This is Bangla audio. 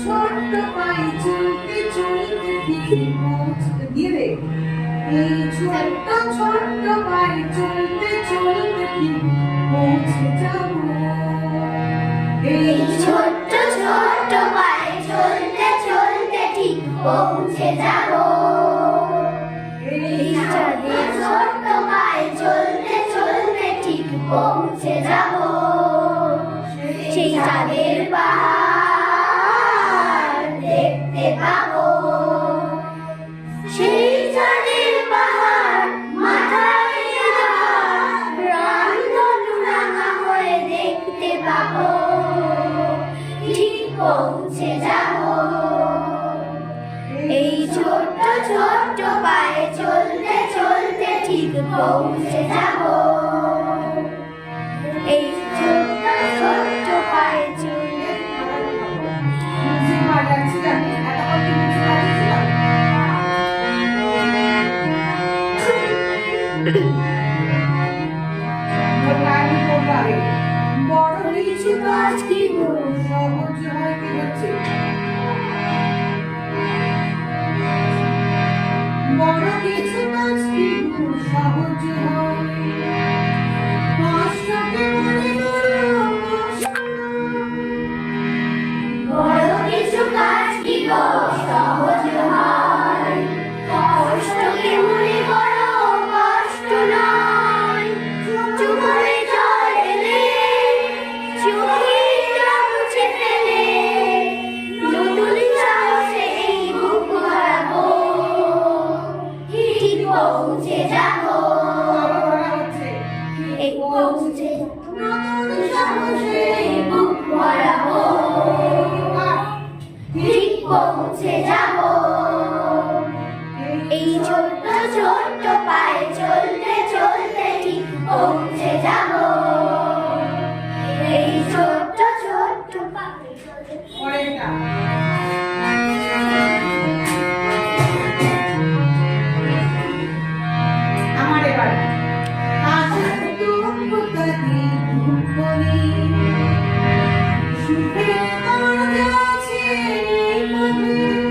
ছোট্ট পায়ে চলতে চলতে ঠিক পৌঁছতে দিয়ে দে। এই ছোট্ট ছোট্ট পায়ে চলতে চলতে ঠিক পৌঁছে যাব। এই ছোট্ট ছোট্ট পায়ে চলতে চলতে ঠিক পৌঁছে যাব। এই ছোট্ট পায়ে চলতে চলতে ঠিক পৌঁছে যাব। সেই চাঁদের পাহাড় দেখতে পাবো। সেই চাঁদের পাহাড় মাথায় রামধনু রাঙা হয়ে দেখতে পাবো। ঠিক পৌঁছে যাব। এই ছোট্ট ছোট্ট পায়ে চলতে চলতে ঠিক পৌঁছে যাব। এই ছোট্ট ছোট্ট পায়ে চলতে মিউজিক বাজাচ্ছি আমি, এতক্ষণ কি মিউজিক বাজিয়েছিলাম? গানই করবো আগে। বড় কিছু কাজ কি গো সহজ হয় কি হচ্ছে? বড় কিছু কাজ কি গো সহজ হয়? কষ্টকে মনে করো কষ্ট বড় কিছু কাজ কি গো সহজ হয়। কষ্টকে মনে করো কষ্ট নয়। চোখে জল এলে চোখে জল মুছে ফেলে নতুন সাহসে এই বুক ভরাবো। ঠিক পৌঁছে যাব। এই পৌঁছে নতুন সাহসে এই বুক ভরাবো। ঠিক পৌঁছে যাব। এই ছোট্ট ছোট্ট পায়ে চলতে চলতে ঠিক পৌঁছে যাব। এই ছোট্ট ছোট্ট পায়ে চলতে পরেরটা। আমার এবার আশার দুঃখ কাটি দুঃখ নেই, সুখে আমার কাছে নেই পথে।